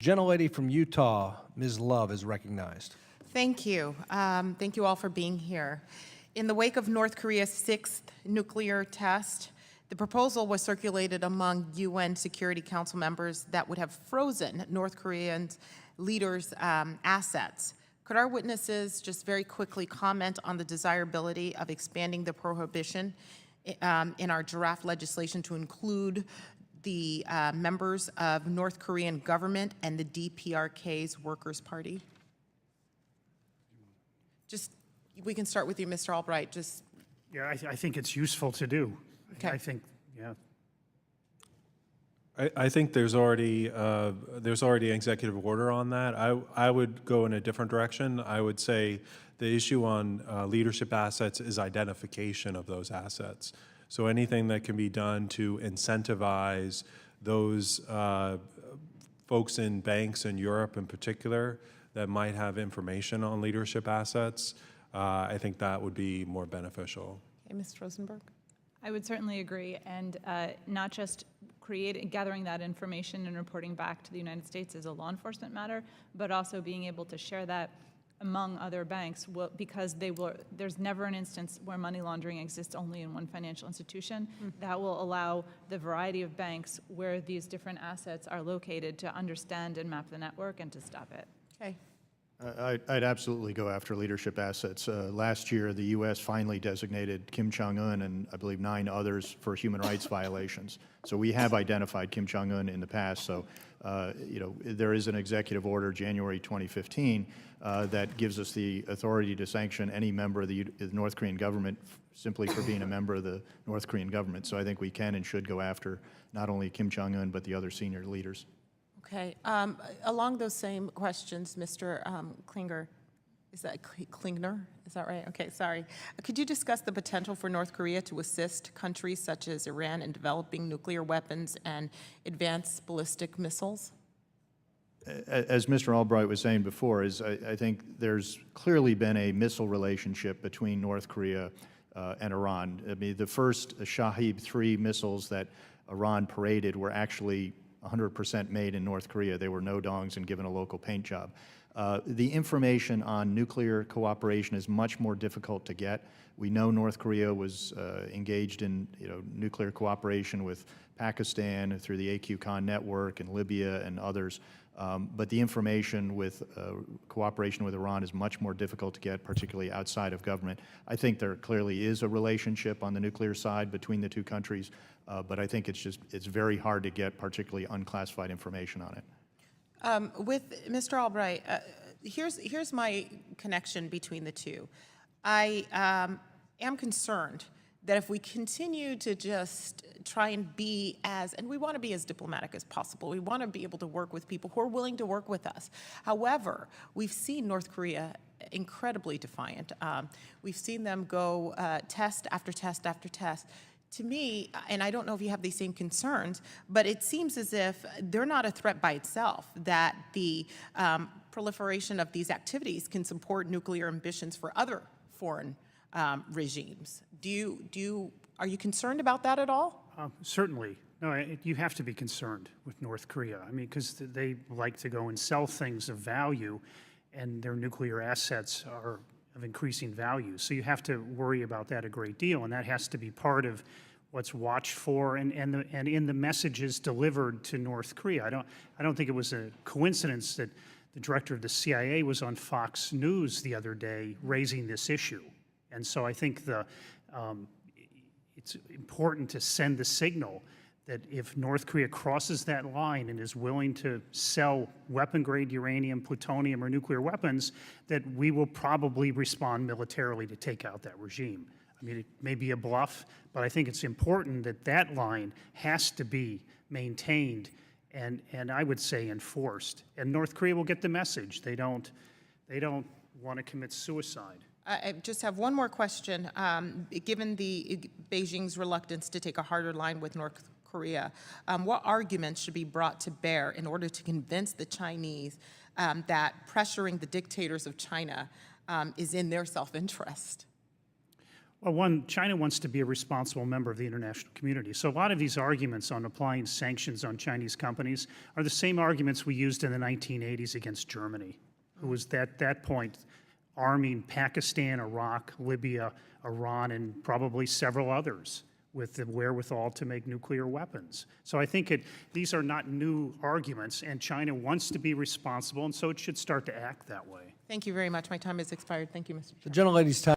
Gentlelady from Utah, Ms. Love, is recognized. Thank you. Thank you all for being here. In the wake of North Korea's 6th nuclear test, the proposal was circulated among UN Security Council members that would have frozen North Korean leaders' assets. Could our witnesses just very quickly comment on the desirability of expanding the prohibition in our draft legislation to include the members of North Korean government and the DPRK's Workers' Party? Just, we can start with you, Mr. Albright. Just. Yeah, I think it's useful to do. Okay. I think, yeah. I think there's already an executive order on that. I would go in a different direction. I would say the issue on leadership assets is identification of those assets. So anything that can be done to incentivize those folks in banks in Europe in particular that might have information on leadership assets, I think that would be more beneficial. Okay, Ms. Rosenberg. I would certainly agree, and not just gathering that information and reporting back to the United States as a law enforcement matter, but also being able to share that among other banks, because there's never an instance where money laundering exists only in one financial institution. That will allow the variety of banks where these different assets are located to understand and map the network and to stop it. Okay. I'd absolutely go after leadership assets. Last year, the U.S. finally designated Kim Jong-un and I believe 9 others for human rights violations. So we have identified Kim Jong-un in the past. So, there is an executive order, January 2015, that gives us the authority to sanction any member of the North Korean government simply for being a member of the North Korean government. So I think we can and should go after not only Kim Jong-un, but the other senior leaders. Okay. Along those same questions, Mr. Klinger, is that Klingner? Is that right? Okay, sorry. Could you discuss the potential for North Korea to assist countries such as Iran in developing nuclear weapons and advanced ballistic missiles? As Mr. Albright was saying before, I think there's clearly been a missile relationship between North Korea and Iran. I mean, the first Shahid-3 missiles that Iran paraded were actually 100% made in North Korea. They were no-dongs and given a local paint job. The information on nuclear cooperation is much more difficult to get. We know North Korea was engaged in nuclear cooperation with Pakistan through the AQ-CON network and Libya and others. But the information with cooperation with Iran is much more difficult to get, particularly outside of government. I think there clearly is a relationship on the nuclear side between the two countries, but I think it's very hard to get particularly unclassified information on it. With Mr. Albright, here's my connection between the two. I am concerned that if we continue to just try and be and we want to be as diplomatic as possible, we want to be able to work with people who are willing to work with us. However, we've seen North Korea incredibly defiant. We've seen them go test after test after test. To me, and I don't know if you have these same concerns, but it seems as if they're not a threat by itself, that the proliferation of these activities can support nuclear ambitions for other foreign regimes. Are you concerned about that at all? Certainly. No, you have to be concerned with North Korea. I mean, because they like to go and sell things of value, and their nuclear assets are of increasing value. So you have to worry about that a great deal, and that has to be part of what's watched for and in the messages delivered to North Korea. I don't think it was a coincidence that the director of the CIA was on Fox News the other day raising this issue. And so I think it's important to send the signal that if North Korea crosses that line and is willing to sell weapon-grade uranium, plutonium, or nuclear weapons, that we will probably respond militarily to take out that regime. I mean, it may be a bluff, but I think it's important that that line has to be maintained and I would say enforced. And North Korea will get the message. They don't want to commit suicide. I just have one more question. Given Beijing's reluctance to take a harder line with North Korea, what arguments should be brought to bear in order to convince the Chinese that pressuring the dictators of China is in their self-interest? Well, one, China wants to be a responsible member of the international community. So a lot of these arguments on applying sanctions on Chinese companies are the same arguments we used in the 1980s against Germany, who was at that point arming Pakistan, Iraq, Libya, Iran, and probably several others with the wherewithal to make nuclear weapons. So I think these are not new arguments, and China wants to be responsible, and so it should start to act that way. Thank you very much. My time has expired. Thank you, Mr. Chair. The gentlelady's time